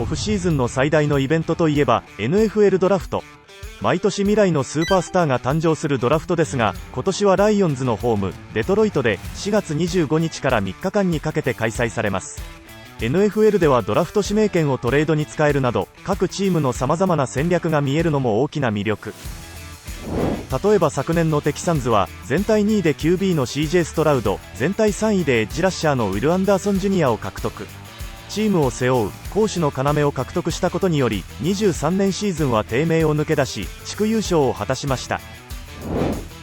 オフシーズンの最大のイベントといえば NFL ドラフト。毎年未来のスーパースターが誕生するドラフトですが、今年はライオンズのホームデトロイトで4月25日から3日間にかけて開催されます。 NFL ではドラフト指名権をトレードに使えるなど、各チームの様々な戦略が見えるのも大きな魅力。例えば昨年のテキサンズは全体2位で QB の CJ ストラウド、全体3位でエッジラッシャーのウィル・アンダーソンジュニアを獲得。チームを背負う攻守の要を獲得したことにより、23年シーズンは低迷を抜け出し地区優勝を果たしました。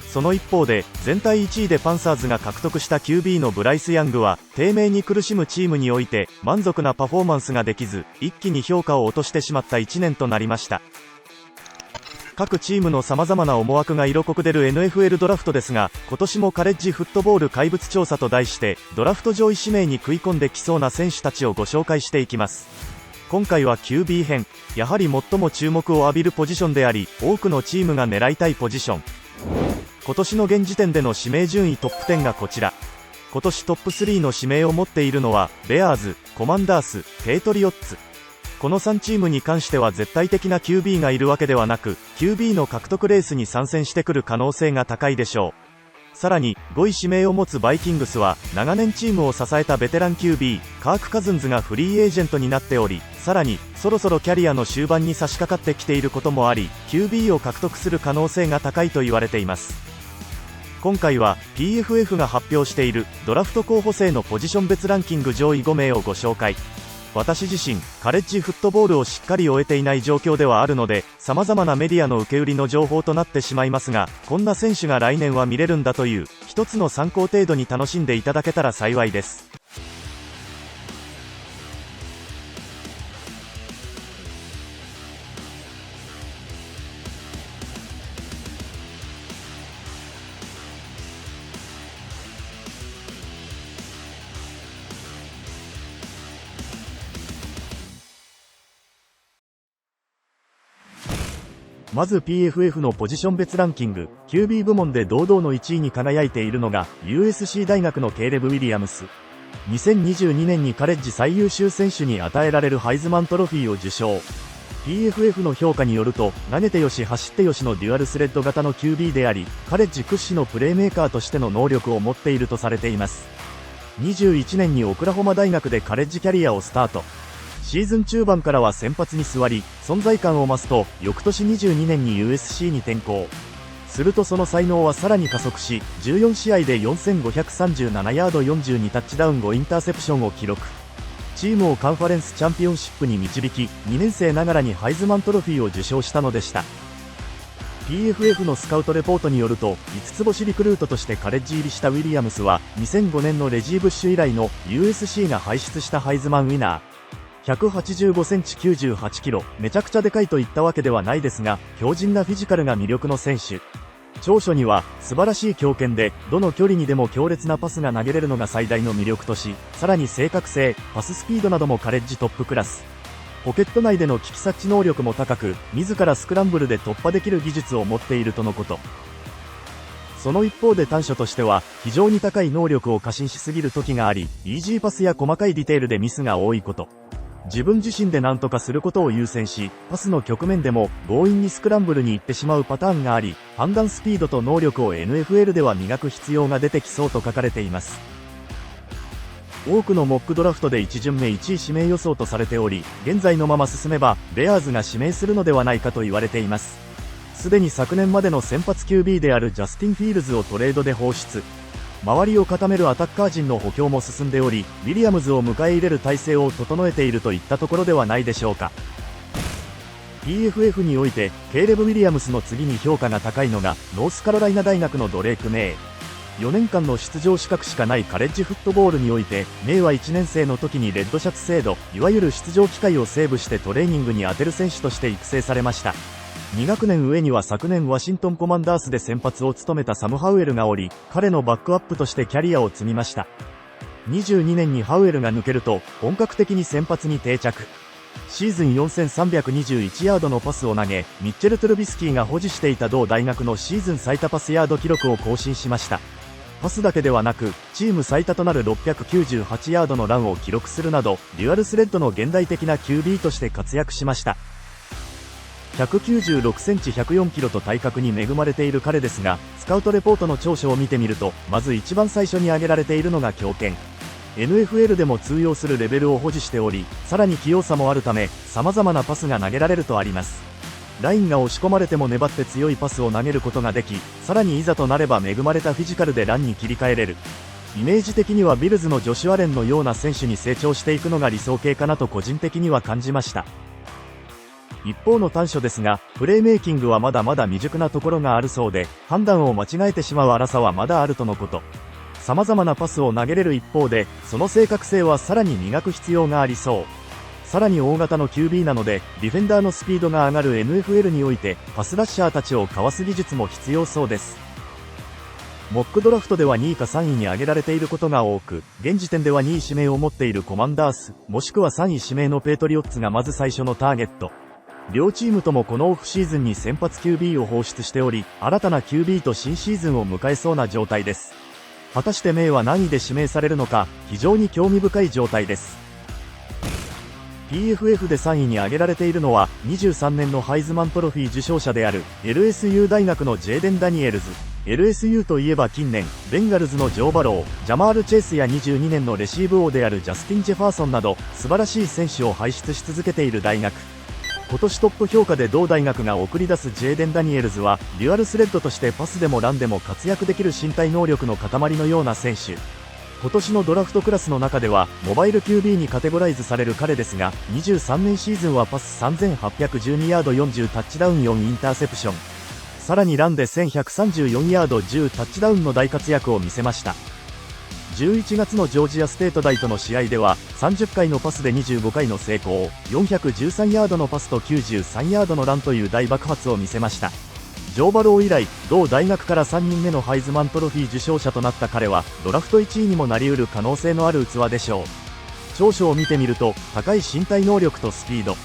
その一方で全体1位でパンサーズが獲得した QB のブライス・ヤングは低迷に苦しむチームにおいて満足なパフォーマンスができず、一気に評価を落としてしまった1年となりました。各チームの様々な思惑が色濃く出る NFL ドラフトですが、今年もカレッジフットボール怪物調査と題してドラフト上位指名に食い込んできそうな選手たちをご紹介していきます。今回は QB 編、やはり最も注目を浴びるポジションであり、多くのチームが狙いたいポジション。今年の現時点での指名順位トップ10がこちら。今年トップ3の指名を持っているのはベアーズ、コマンダース、ペイトリオッツ。この3チームに関しては絶対的な QB がいるわけではなく、 QB の獲得レースに参戦してくる可能性が高いでしょう。さらに5位指名を持つバイキングスは長年チームを支えたベテラン QB カーク・カズンズがフリーエージェントになっており、さらにそろそろキャリアの終盤に差し掛かってきていることもあり、 QB を獲得する可能性が高いと言われています。今回は PFF が発表しているドラフト候補生のポジション別ランキング上位5名をご紹介。私自身カレッジフットボールをしっかり終えていない状況ではあるので、様々なメディアの受け売りの情報となってしまいますが、こんな選手が来年は見れるんだという一つの参考程度に楽しんでいただけたら幸いです。まず PFF のポジション別ランキング、QB 部門で堂々の1位に輝いているのが USC 大学のケイレブ・ウィリアムス。2022年にカレッジ最優秀選手に与えられるハイズマントロフィーを受賞。PFF の評価によると、投げてよし走ってよしのデュアルスレッド型の QB であり、カレッジ屈指のプレーメーカーとしての能力を持っているとされています。21年にオクラホマ大学でカレッジキャリアをスタート。シーズン中盤からは先発に座り、存在感を増すと、翌年22年に USC に転向。するとその才能はさらに加速し、14試合で4537ヤード42タッチダウン5インターセプションを記録。チームをカンファレンスチャンピオンシップに導き、2年生ながらにハイズマントロフィーを受賞したのでした。PFF のスカウトレポートによると、5つ星リクルートとしてカレッジ入りしたウィリアムスは、2005年のレジー・ブッシュ以来の USC が輩出したハイズマンウィナー。185センチ98キロ、めちゃくちゃでかいといったわけではないですが、強靭なフィジカルが魅力の選手。長所には素晴らしい強肩で、どの距離にでも強烈なパスが投げれるのが最大の魅力とし、さらに正確性、パススピードなどもカレッジトップクラス。ポケット内での危機察知能力も高く、自らスクランブルで突破できる技術を持っているとのこと。その一方で短所としては、非常に高い能力を過信しすぎる時があり、イージーパスや細かいディテールでミスが多いこと。自分自身で何とかすることを優先し、パスの局面でも強引にスクランブルに行ってしまうパターンがあり、判断スピードと能力を NFL では磨く必要が出てきそうと書かれています。多くのモックドラフトで1巡目1位指名予想とされており、現在のまま進めばベアーズが指名するのではないかと言われています。すでに昨年までの先発 QB であるジャスティン・フィールズをトレードで放出。周りを固めるアタッカー陣の補強も進んでおり、ウィリアムズを迎え入れる体制を整えているといったところではないでしょうか。PFF においてケイレブ・ウィリアムスの次に評価が高いのがノースカロライナ大学のドレーク・メイ。4年間の出場資格しかないカレッジフットボールにおいて、メイは1年生の時にレッドシャツ制度、いわゆる出場機会をセーブしてトレーニングに充てる選手として育成されました。2学年上には昨年ワシントンコマンダースで先発を務めたサム・ハウエルがおり、彼のバックアップとしてキャリアを積みました。22年にハウエルが抜けると本格的に先発に定着。シーズン4321ヤードのパスを投げ、ミッチェル・トゥルビスキーが保持していた同大学のシーズン最多パスヤード記録を更新しました。パスだけではなく、チーム最多となる698ヤードのランを記録するなど、デュアルスレッドの現代的な QB として活躍しました。196センチ104キロと体格に恵まれている彼ですが、スカウトレポートの長所を見てみると、まず一番最初に挙げられているのが強肩。NFL でも通用するレベルを保持しており、さらに器用さもあるため、様々なパスが投げられるとあります。ラインが押し込まれても粘って強いパスを投げることができ、さらにいざとなれば恵まれたフィジカルでランに切り替えれる。イメージ的にはビルズのジョシュアレンのような選手に成長していくのが理想形かなと個人的には感じました。一方の短所ですが、プレーメイキングはまだまだ未熟なところがあるそうで、判断を間違えてしまう荒さはまだあるとのこと。様々なパスを投げれる一方で、その正確性はさらに磨く必要がありそう。さらに大型の QB なので、ディフェンダーのスピードが上がる NFL において、パスラッシャーたちをかわす技術も必要そうです。モックドラフトでは2位か3位に挙げられていることが多く、現時点では2位指名を持っているコマンダース、もしくは3位指名のペイトリオッツがまず最初のターゲット。両チームともこのオフシーズンに先発 QB を放出しており、新たな QB と新シーズンを迎えそうな状態です。果たしてメイは何位で指名されるのか、非常に興味深い状態です。PFF で3位に挙げられているのは、23年のハイズマントロフィー受賞者である、LSU 大学のジェーデン・ダニエルズ。LSU といえば近年、ベンガルズのジョー・バロー、ジャマール・チェイスや22年のレシーブ王であるジャスティン・ジェファーソンなど、素晴らしい選手を輩出し続けている大学。今年トップ評価で同大学が送り出すジェーデン・ダニエルズは、デュアルスレッドとしてパスでもランでも活躍できる身体能力の塊のような選手。今年のドラフトクラスの中では、モバイル QB にカテゴライズされる彼ですが、23年シーズンはパス3812ヤード40タッチダウン4インターセプション。さらにランで1134ヤード10タッチダウンの大活躍を見せました。11月のジョージアステート大との試合では、30回のパスで25回の成功、413ヤードのパスと93ヤードのランという大爆発を見せました。ジョー・バロー以来、同大学から3人目のハイズマントロフィー受賞者となった彼は、ドラフト1位にもなり得る可能性のある器でしょう。長所を見てみると、高い身体能力とスピード、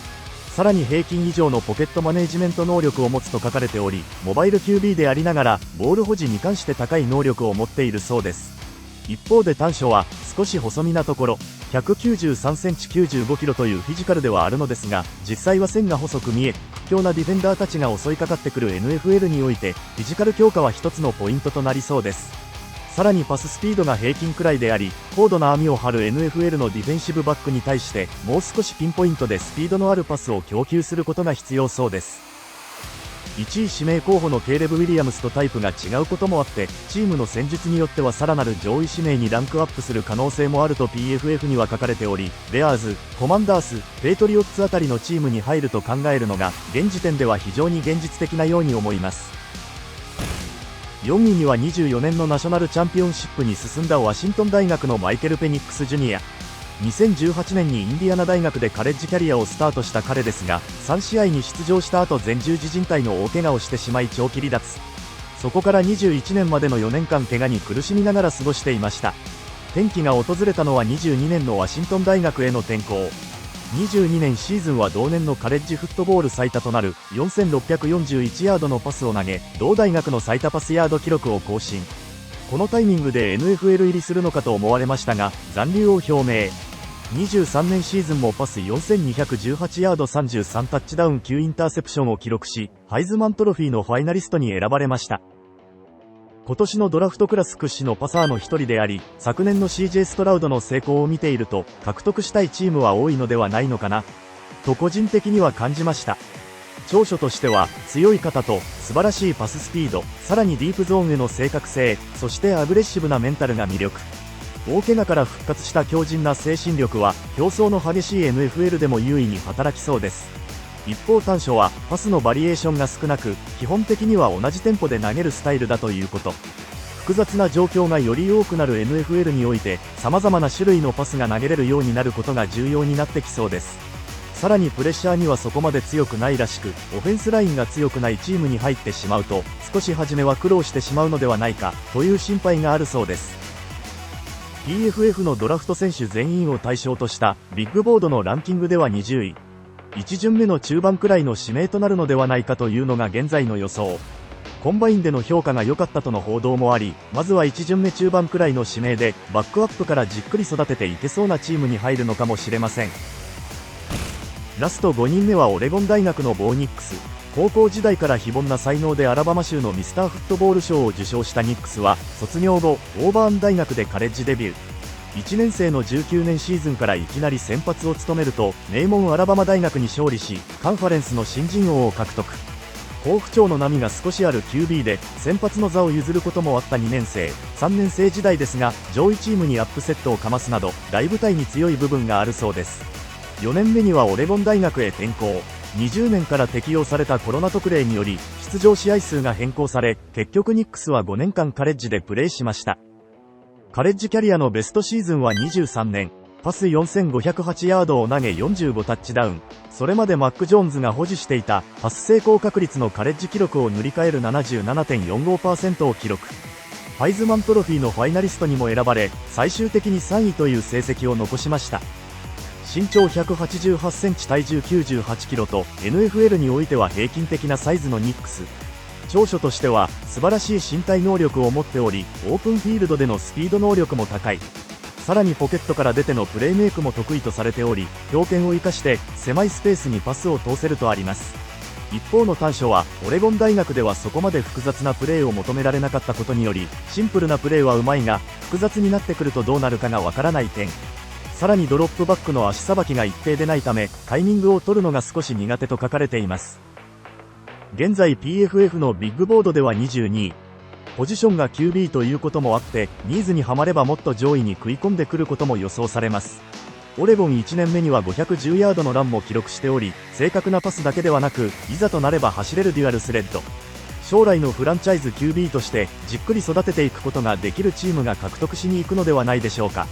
さらに平均以上のポケットマネージメント能力を持つと書かれており、モバイル QB でありながら、ボール保持に関して高い能力を持っているそうです。一方で短所は、少し細身なところ、193センチ95キロというフィジカルではあるのですが、実際は線が細く見え、屈強なディフェンダーたちが襲いかかってくる NFL において、フィジカル強化は一つのポイントとなりそうです。さらにパススピードが平均くらいであり、高度な網を張る NFL のディフェンシブバックに対して、もう少しピンポイントでスピードのあるパスを供給することが必要そうです。1位指名候補のケイレブ・ウィリアムスとタイプが違うこともあって、チームの戦術によってはさらなる上位指名にランクアップする可能性もあると PFF には書かれており、ベアーズ、コマンダース、ペイトリオッツあたりのチームに入ると考えるのが、現時点では非常に現実的なように思います。4位には24年のナショナルチャンピオンシップに進んだワシントン大学のマイケル・ペニックス・ジュニア。2018年にインディアナ大学でカレッジキャリアをスタートした彼ですが、3試合に出場した後前十字靭帯の大怪我をしてしまい長期離脱。そこから21年までの4年間怪我に苦しみながら過ごしていました。転機が訪れたのは22年のワシントン大学への転校。22年シーズンは同年のカレッジフットボール最多となる4641ヤードのパスを投げ、同大学の最多パスヤード記録を更新。このタイミングで NFL 入りするのかと思われましたが、残留を表明。23年シーズンもパス4218ヤード33タッチダウン9インターセプションを記録し、ハイズマントロフィーのファイナリストに選ばれました。今年のドラフトクラス屈指のパサーの一人であり、昨年の CJ ストラウドの成功を見ていると、獲得したいチームは多いのではないのかな、と個人的には感じました。長所としては、強い肩と素晴らしいパススピード、さらにディープゾーンへの正確性、そしてアグレッシブなメンタルが魅力。大怪我から復活した強靭な精神力は、競争の激しい NFL でも優位に働きそうです。一方短所は、パスのバリエーションが少なく、基本的には同じテンポで投げるスタイルだということ。複雑な状況がより多くなる NFL において、様々な種類のパスが投げれるようになることが重要になってきそうです。さらにプレッシャーにはそこまで強くないらしく、オフェンスラインが強くないチームに入ってしまうと、少し初めは苦労してしまうのではないか、という心配があるそうです。PFF のドラフト選手全員を対象としたビッグボードのランキングでは20位。1巡目の中盤くらいの指名となるのではないかというのが現在の予想。コンバインでの評価が良かったとの報道もあり、まずは1巡目中盤くらいの指名でバックアップからじっくり育てていけそうなチームに入るのかもしれません。ラスト5人目はオレゴン大学のボーニックス。高校時代から非凡な才能でアラバマ州のミスターフットボール賞を受賞したニックスは、卒業後オーバーン大学でカレッジデビュー。1年生の19年シーズンからいきなり先発を務めると、名門アラバマ大学に勝利し、カンファレンスの新人王を獲得。好不調の波が少しある QB で先発の座を譲ることもあった2年生、3年生時代ですが、上位チームにアップセットをかますなど大舞台に強い部分があるそうです。4年目にはオレゴン大学へ転校。20年から適用されたコロナ特例により出場試合数が変更され、結局ニックスは5年間カレッジでプレーしました。カレッジキャリアのベストシーズンは23年。パス4508ヤードを投げ45タッチダウン。それまでマック・ジョーンズが保持していたパス成功確率のカレッジ記録を塗り替える 77.45% を記録。ファイズマントロフィーのファイナリストにも選ばれ、最終的に3位という成績を残しました。身長188センチ体重98キロと NFL においては平均的なサイズのニックス。長所としては素晴らしい身体能力を持っており、オープンフィールドでのスピード能力も高い。さらにポケットから出てのプレーメイクも得意とされており、強肩を生かして狭いスペースにパスを通せるとあります。一方の短所は、オレゴン大学ではそこまで複雑なプレーを求められなかったことにより、シンプルなプレーはうまいが、複雑になってくるとどうなるかがわからない点。さらにドロップバックの足さばきが一定でないため、タイミングを取るのが少し苦手と書かれています。現在 PFF のビッグボードでは22位。ポジションが QB ということもあって、ニーズにはまればもっと上位に食い込んでくることも予想されます。オレゴン1年目には510ヤードのランも記録しており、正確なパスだけではなく、いざとなれば走れるデュアルスレッド。将来のフランチャイズ QB としてじっくり育てていくことができるチームが獲得しに行くのではないでしょうか。